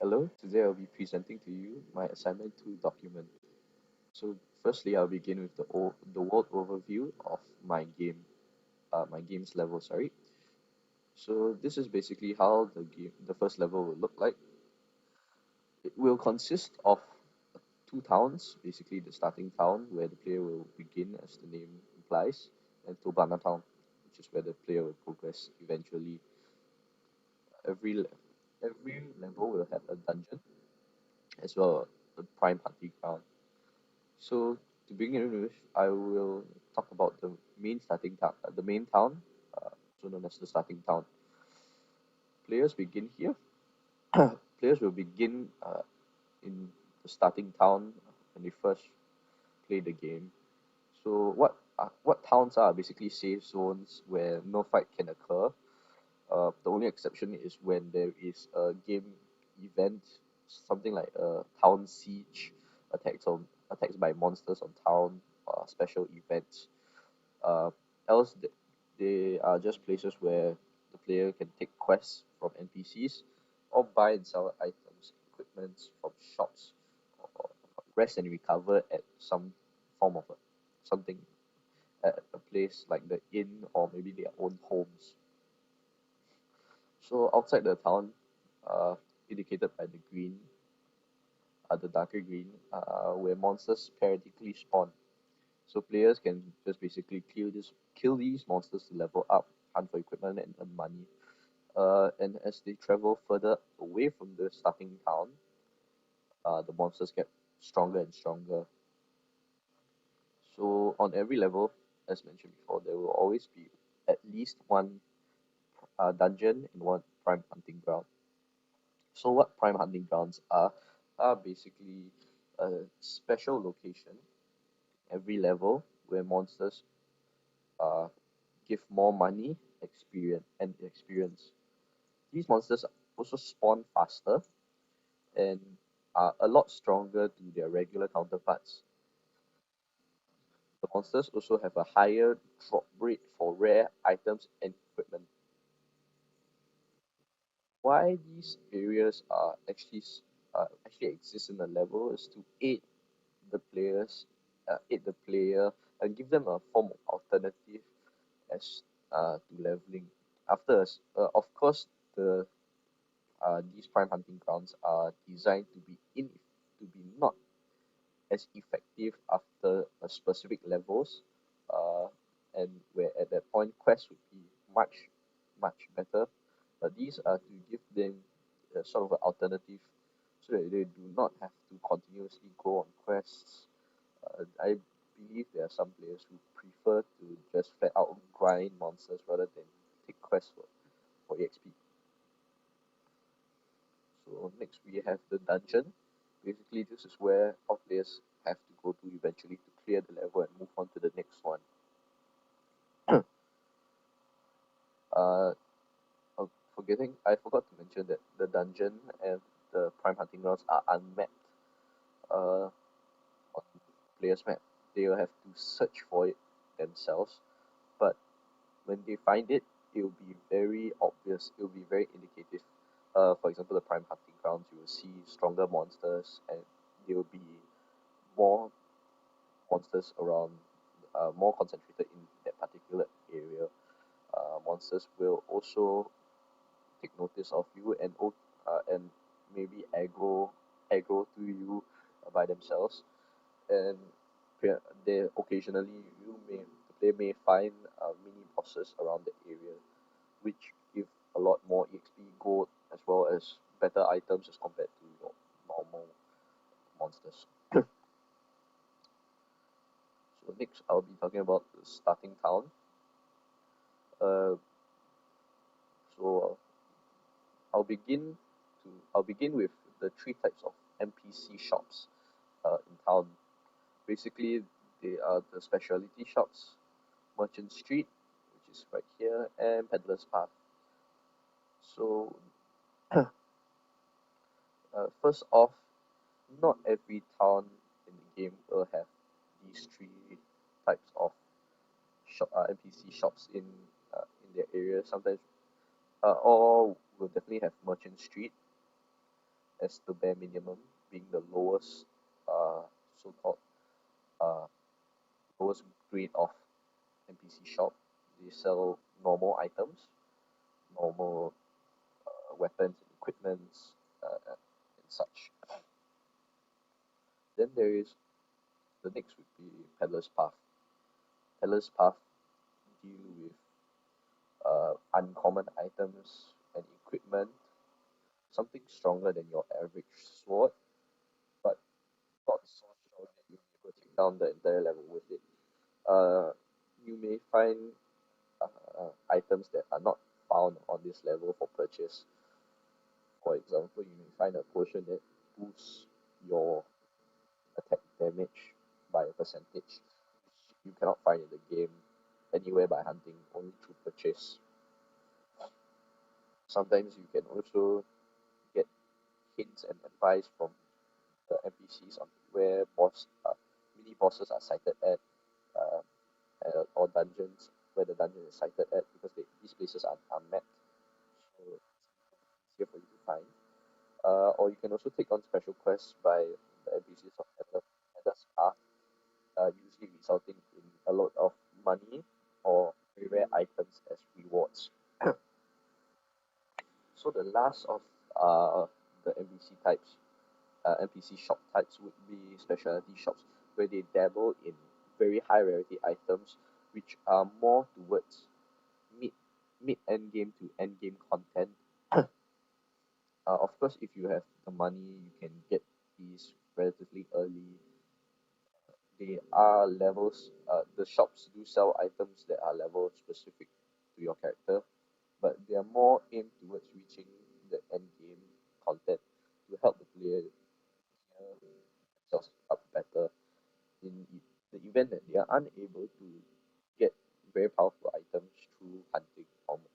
Hello, today I'll be presenting to you my assignment 2 document. So firstly, I'll begin with the world overview of my game's level, sorry. So this is basically how the first level will look like. It will consist of two towns, basically the starting town where the player will begin as the name implies, and Tobana town, which is where the player will progress eventually. Every le- every level will have a dungeon as well as a prime hunting ground. So to begin with, I will talk about the main town, also known as the starting town. Players begin here. Players will begin in the starting town when they first play the game. So what towns are basically safe zones where no fight can occur. The only exception is when there is a game event, something like a town siege, attacks by monsters on town, special events. Uh, else they are just places where the player can take quests from NPCs or buy and sell items, equipment from shops, or rest and recover at some form of something at a place like the inn or maybe their own homes. So outside the town, uh, indicated by the green, the darker green, where monsters periodically spawn. So players can just basically kill these monsters to level up, hunt for equipment, and earn money. And as they travel further away from the starting town, the monsters get stronger and stronger. So on every level, as mentioned before, there will always be at least one dungeon and one prime hunting ground. So what prime hunting grounds are basically a special location every level where monsters uh, give more money, experience. These monsters also spawn faster and are a lot stronger to their regular counterparts. The monsters also have a higher drop rate for rare items and equipment. Why these areas are actually exist in the level is to aid the player and give them a form of alternative as to leveling. Of course, these prime hunting grounds are designed to be not as effective after a specific levels, uh, and where at that point quests would be much better. But these are to give them sort of an alternative, so that they do not have to continuously go on quests. I believe there are some players who prefer to just flat out grind monsters rather than take quests for EXP. So next we have the dungeon. Basically, this is where all players have to go to eventually to clear the level and move on to the next one. uh, I forgot to mention that the dungeon and the prime hunting grounds are unmapped on player's map. They will have to search for it themselves, but when they find it, it will be very obvious. It will be very indicative. For example, the prime hunting grounds, you will see stronger monsters, and there will be more monsters around, more concentrated in that particular area. Monsters will also take notice of you and maybe aggro to you by themselves, and they occasionally the player may find mini bosses around the area, which give a lot more EXP gold as well as better items as compared to your normal monsters. So next I'll be talking about the starting town. Uh, so I'll begin with the three types of NPC shops in town. Basically, they are the specialty shops, Merchant Street, which is right here, and Peddler's Path. So, first off, not every town in the game will have these three types of NPC shops in their area. Sometimes, all will definitely have Merchant Street, as the bare minimum, being the lowest uh, so-called uh, lowest grade of NPC shop. They sell normal items, normal weapons and equipments and such. Then there is the next would be Peddler's Path. Peddler's Path deal with uncommon items and equipment, something stronger than your average sword, but not so strong that you'll be able to take down the entire level with it. You may find items that are not found on this level for purchase. For example, you may find a potion that boosts your attack damage by a percentage. You cannot find in the game anywhere by hunting, only through purchase. Sometimes you can also get hints and advice from the NPCs on where mini bosses are sighted uh, or dungeons where the dungeon is sighted at because these places are mapped, so it's easier for you to find. Or you can also take on special quests by the NPCs of Peddler's Path, usually resulting in a lot of money or very rare items as rewards. So the last of the NPC shop types would be specialty shops, where they dabble in very high rarity items, which are more towards mid mid end game to end game content. Of course, if you have the money, you can get these relatively early. They are levels. The shops do sell items that are level specific to your character, but they are more aimed towards reaching the end game content to help the player themselves up better in the event that they are unable to get very powerful items through hunting or moving.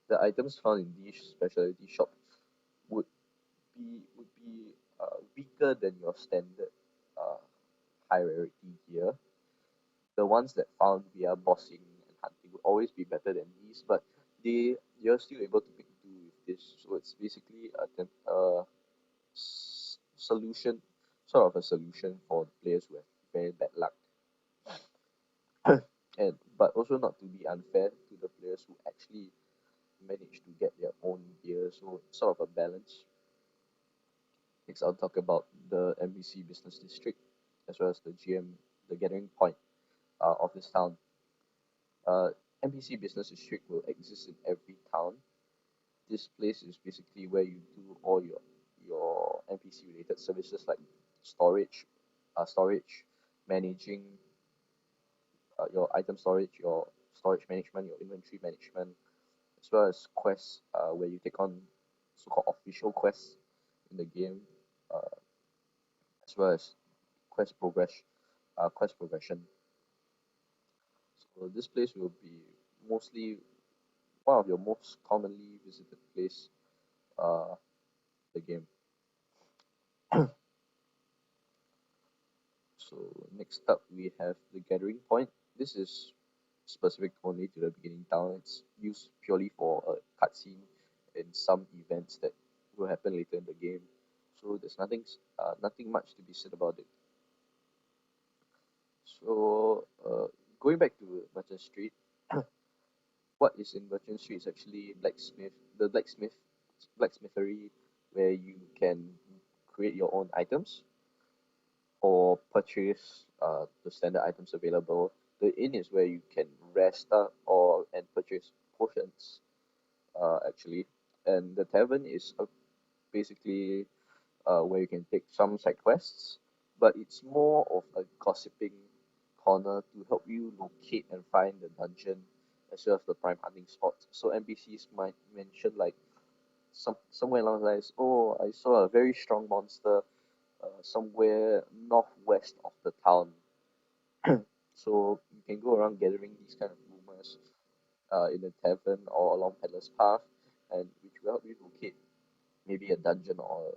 The items found in these specialty shops would be weaker than your standard uh, high rarity gear. The ones that found via bossing and hunting would always be better than these, but you're still able to make do with this. So it's basically solution, sort of a solution for players who have very bad luck, and but also not to be unfair to the players who actually manage to get their own gear. So sort of a balance. Next, I'll talk about the NBC Business District as well as the GM, the gathering point of this town. Uh, NPC Business District will exist in every town. This place is basically where you do all your NPC related services like storage, managing your item storage, your storage management, your inventory management, as well as quests where you take on so-called official quests in the game, uh, as well as quest progression. So this place will be mostly one of your most commonly visited place, uh, the game. So next up we have the gathering point. This is specific only to the beginning town. It's used purely for a cutscene and some events that will happen later in the game. So there's nothing much to be said about it. So going back to Merchant Street, what is in Merchant Street is actually blacksmithery, where you can create your own items or purchase the standard items available. The inn is where you can rest up or and purchase potions actually, and the tavern is basically where you can take some side quests, but it's more of a gossiping corner to help you locate and find the dungeon as well as the prime hunting spots. So NPCs might mention like somewhere along the lines, oh, I saw a very strong monster somewhere northwest of the town. So you can go around gathering these kind of rumors in the tavern or along Peddler's Path, and which will help you locate maybe a dungeon or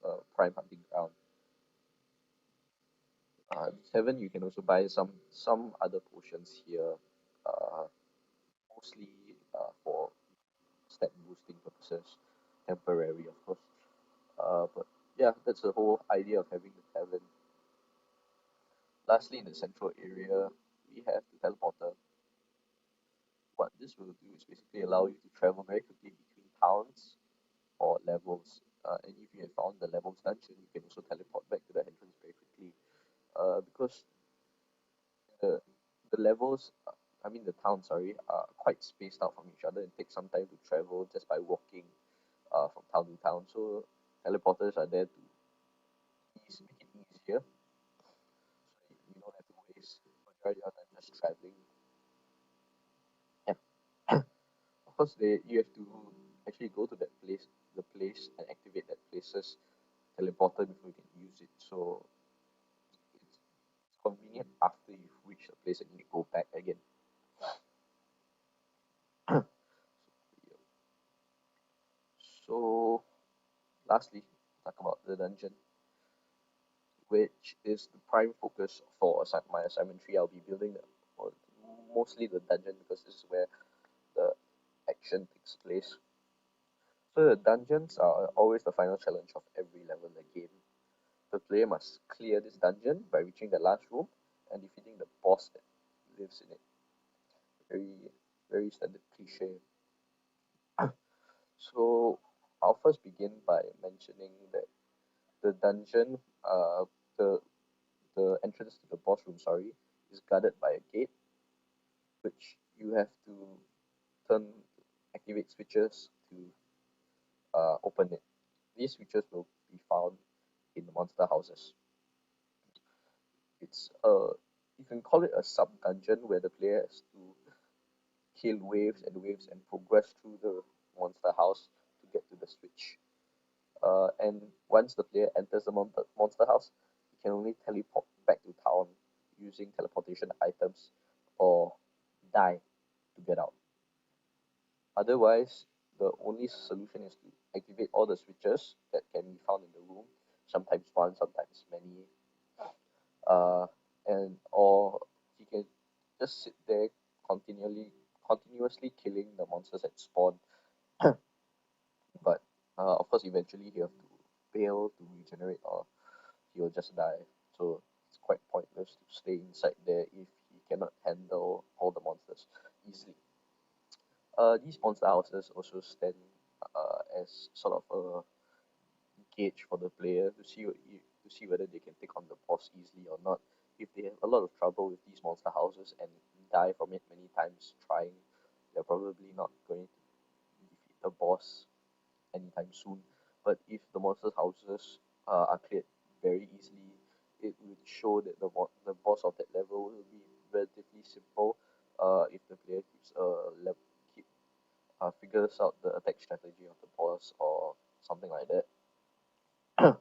a prime hunting ground. Tavern, you can also buy some other potions here, uh, mostly for stat boosting purposes. temporary, of course. But yeah, that's the whole idea of having the tavern. Lastly, in the central area, we have the teleporter. What this will do is basically allow you to travel very quickly between towns or levels. And if you have found the levels dungeon, you can also teleport back to the entrance very quickly. Because the the levels, I mean the towns, sorry, are quite spaced out from each other and take some time to travel just by walking from town to town. So teleporters are there to make it easier. So you don't have to waste majority of time just traveling. And of course, you have to actually go to the place, and activate that place's teleporter before you can use it. So it's convenient after you've reached the place and you go back again. So lastly, talk about the dungeon, which is the prime focus for my assignment 3. I'll be building or mostly the dungeon because this is where the action takes place. So the dungeons are always the final challenge of every level in the game. The player must clear this dungeon by reaching the last room and defeating the boss that lives in it. Very, very standard cliche. So I'll first begin by mentioning that the dungeon, the entrance to the boss room, sorry, is guarded by a gate, which you have to turn activate switches to open it. These switches will be found in the monster houses. It's a You can call it a sub dungeon where the player has to kill waves and waves and progress through the monster house to get to the switch. And once the player enters the monster house, he can only teleport back to town using teleportation items or die to get out. Otherwise, the only solution is to activate all the switches that can be found in the room, sometimes one, sometimes many, uh, and or he can just sit there continuously killing the monsters that spawn. But of course, eventually he'll have to fail to regenerate, or he'll just die. So it's quite pointless to stay inside there if he cannot handle all the monsters easily. These monster houses also stand as sort of a gauge for the player to see whether they can take on the boss easily or not. If they have a lot of trouble with these monster houses and die from it many times trying, they're probably not going to defeat the boss anytime soon. But if the monster houses are cleared very easily, it would show that the boss of that level will be relatively simple. If the player figures out the attack strategy of the boss or something like that.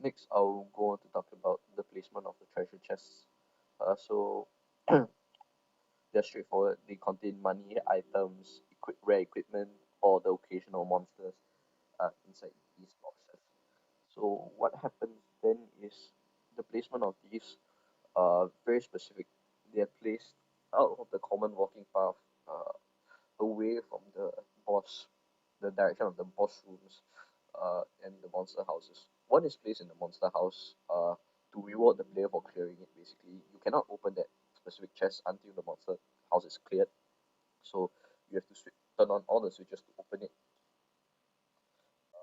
Next, I'll go on to talk about the placement of the treasure chests. So they're straightforward. They contain money, items, rare equipment, or the occasional monsters inside these boxes. So what happens then is the placement of these very specific. They are placed out of the common walking path, away from the boss, the direction of the boss rooms, and the monster houses. One is placed in the monster house to reward the player for clearing it. Basically, you cannot open that specific chest until the monster house is cleared. So you have to turn on all the switches to open it.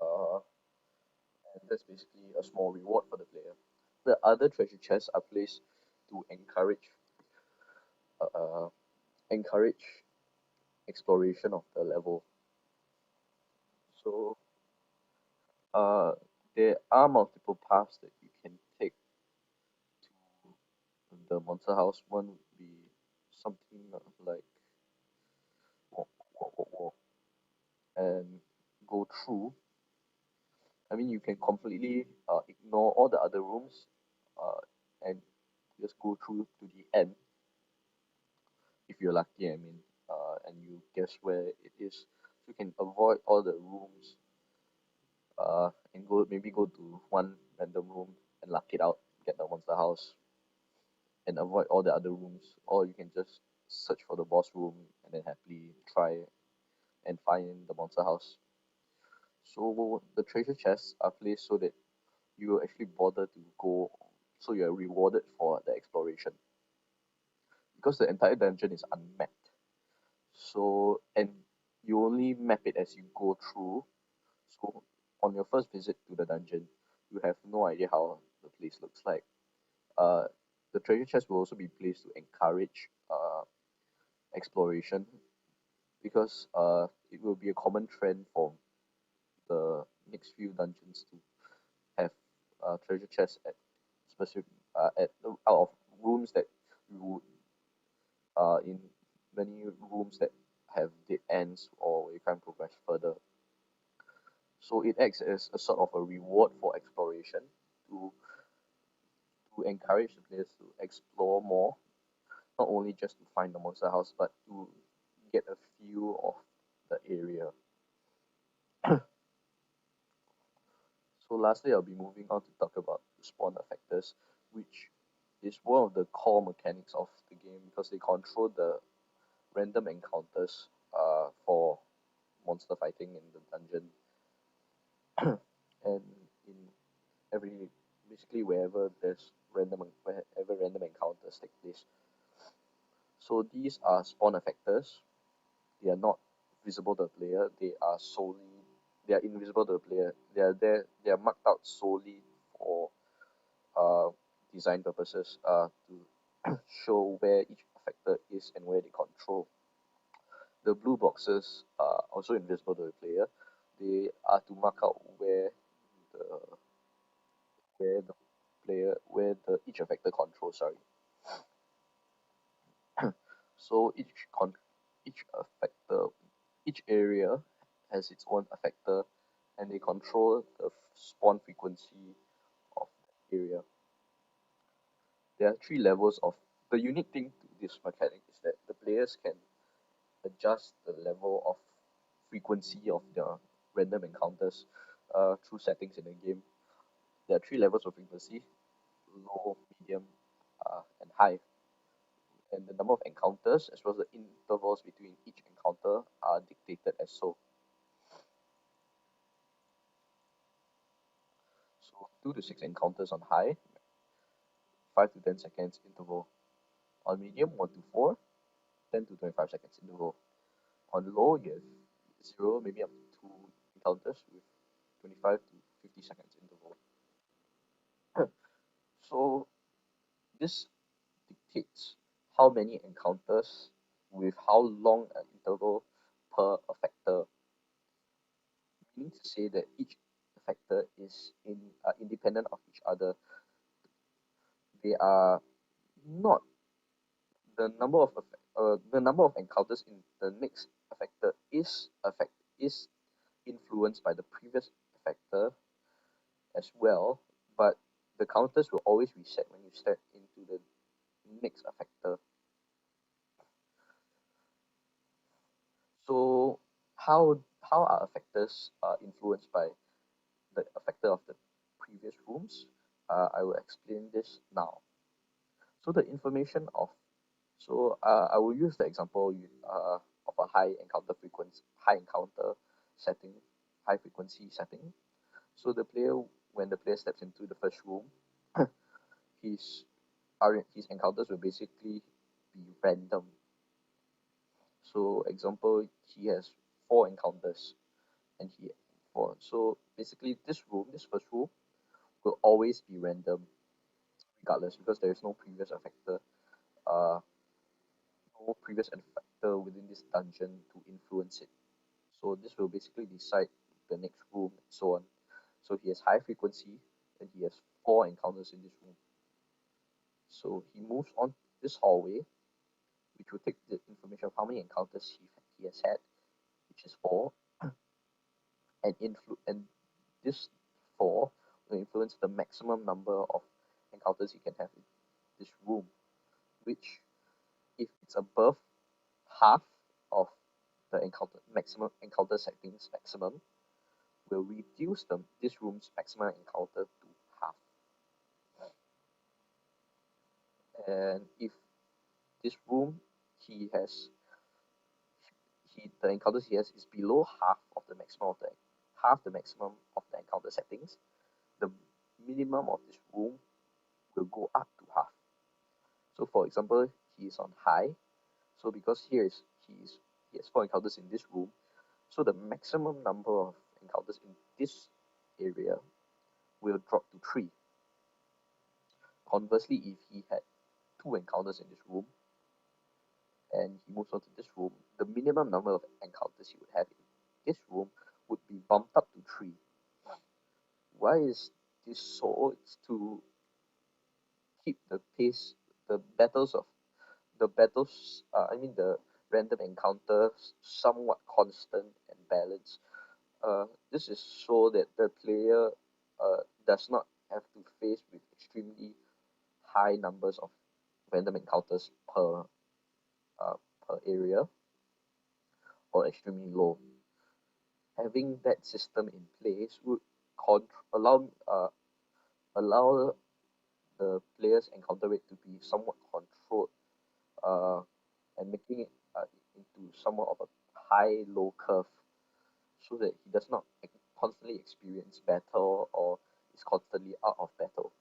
Uh, and that's basically a small reward for the player. The other treasure chests are placed to uh, encourage exploration of the level. So uh, there are multiple paths that you can take to the monster house. One would be something like walk, walk, and go through. I mean, you can completely ignore all the other rooms uh, and just go through to the end if you're lucky. I mean, and you guess where it is. So you can avoid all the rooms and go to one random room and luck it out, get the monster house, and avoid all the other rooms. Or you can just search for the boss room and then happily try and find the monster house. So the treasure chests are placed so that you will actually bother to go, so you are rewarded for the exploration because the entire dungeon is unmapped. So and you only map it as you go through. So on your first visit to the dungeon, you have no idea how the place looks like. Uh, the treasure chest will also be placed to encourage exploration because it will be a common trend for the next few dungeons to have treasure chests at specific out of rooms that you would in many rooms that have dead ends or you can't progress further. So it acts as a sort of a reward for exploration to to encourage the players to explore more, not only just to find the monster house, but to get a feel of the area. So lastly, I'll be moving on to talk about the spawn effectors, which is one of the core mechanics of the game because they control the random encounters for monster fighting in the dungeon and in every basically wherever random encounters take place. So these are spawn effectors. They are not visible to the player. They are invisible to the player. They are there. They are marked out solely for uh, design purposes to show where each effector is and where they control. The blue boxes are also invisible to the player. They are to mark out the where the each effector controls. Sorry. So each effector each area has its own effector, and they control the spawn frequency of the area. There are three levels of the unique thing to this mechanic is that the players can adjust the level of frequency of their random encounters through settings in the game. There are three levels of frequency: low, medium, and high. And the number of encounters as well as the intervals between each encounter are dictated as so. So 2 to 6 encounters on high, 5 to 10 seconds interval. On medium, 1 to 4, 10 to 25 seconds interval. On low, you have 0, maybe up to 2 encounters with 25 to 50 seconds interval. So this dictates how many encounters with how long an interval per effector, meaning to say that each effector is independent of each other. They are not the number of encounters in the next effector is influenced by the previous effector as well, but the counters will always reset when you step into the next effector. So how are effectors influenced by the effector of the previous rooms? I will explain this now. So the information of I will use the example of a high encounter setting, high frequency setting. So when the player steps into the first room, his his encounters will basically be random. So example, he has 4 encounters, and he four. So basically, this first room, will always be random, regardless, because there is uh, no previous effector within this dungeon to influence it. So this will basically decide the next room and so on. So he has high frequency, and he has 4 encounters in this room. So he moves on this hallway, which will take the information of how many encounters he has had, which is 4, and this 4 will influence the maximum number of encounters he can have in this room, which if it's above half of the maximum encounter settings maximum, will reduce this room's maximum encounter to half. And if this room he has the encounters he has is below half of the maximum of the half the maximum of the encounter settings, the minimum of this room will go up to half. So for example, he is on high. So because he has 4 encounters in this room, so the maximum number of encounters in this area will drop to 3. Conversely, if he had 2 encounters in this room and he moves on to this room, the minimum number of encounters he would have in this room would be bumped up to 3. Why is this so? It's to keep the pace, the battles of the random encounters somewhat constant and balanced. This is so that the player does not have to face with extremely high numbers of random encounters uh, per area, or extremely low. Having that system in place would allow allow the player's encounter rate to be somewhat controlled, uh, and making it into somewhat of a high-low curve, so that he does not constantly experience battle or is constantly out of battle.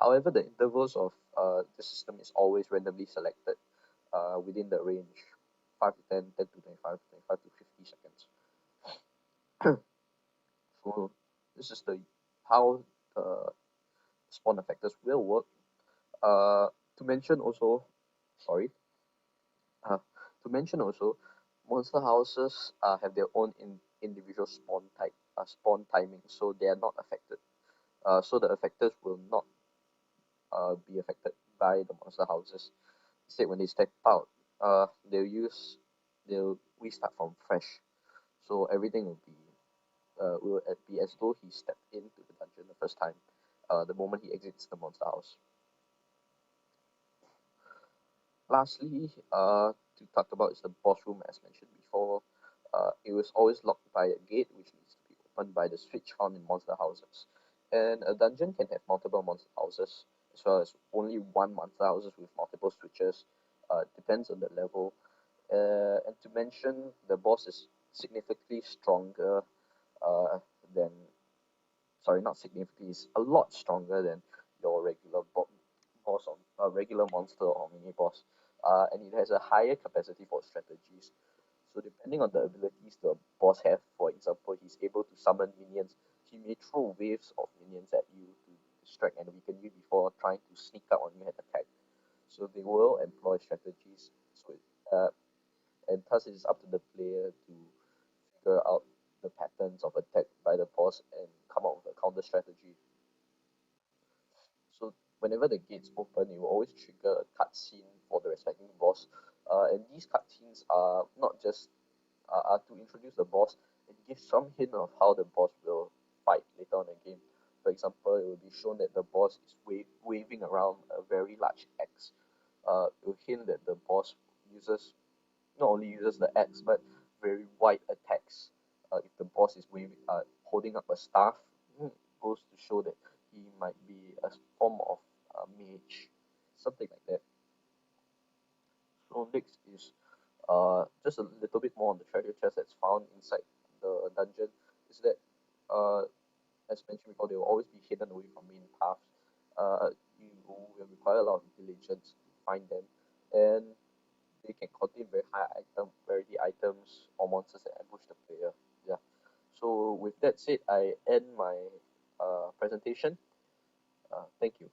However, the intervals of the system is always randomly selected within the range 5 to 10, 10 to 25, 25 to 50 seconds. So this is the how the spawn effectors will work. Uh, to mention also, sorry, uh, to mention also, monster houses have their own individual spawn timing, so they are not affected. So the effectors will not be affected by the monster houses. Instead, when they step out, they'll restart from fresh. So everything will be as though he stepped into the dungeon the first time, the moment he exits the monster house. Lastly, to talk about is the boss room, as mentioned before. It was always locked by a gate, which needs to be opened by the switch found in monster houses. And a dungeon can have multiple monster houses, as well as only one monster houses with multiple switches. Depends on the level. And to mention, the boss is significantly stronger uh, than, sorry, not significantly, it's a lot stronger than your boss or a regular monster or mini boss. And it has a higher capacity for strategies. So depending on the abilities the boss have, for example, he's able to summon minions. He may throw waves of minions at you to distract and weaken you before trying to sneak up on you and attack. So they will employ strategies. And thus it is up to the player to figure out the patterns of attack by the boss and come up with a counter strategy. So whenever the gates open, it will always trigger a cutscene for the respective boss. And these cutscenes are not just are to introduce the boss and give some hint of how the boss will fight later on in the game. For example, it will be shown that the boss is waving around a very large axe. It will hint that the boss uses not only uses the axe but very wide attacks. If the boss is holding up a staff, goes to show that he might be a form of mage, something like that. So next is just a little bit more on the treasure chest that's found inside the dungeon. Is that uh, as mentioned before, they will always be hidden away from main paths. You will require a lot of diligence to find them, and they can contain very high items or monsters that ambush the player. Yeah. So with that said, I end my presentation. Thank you.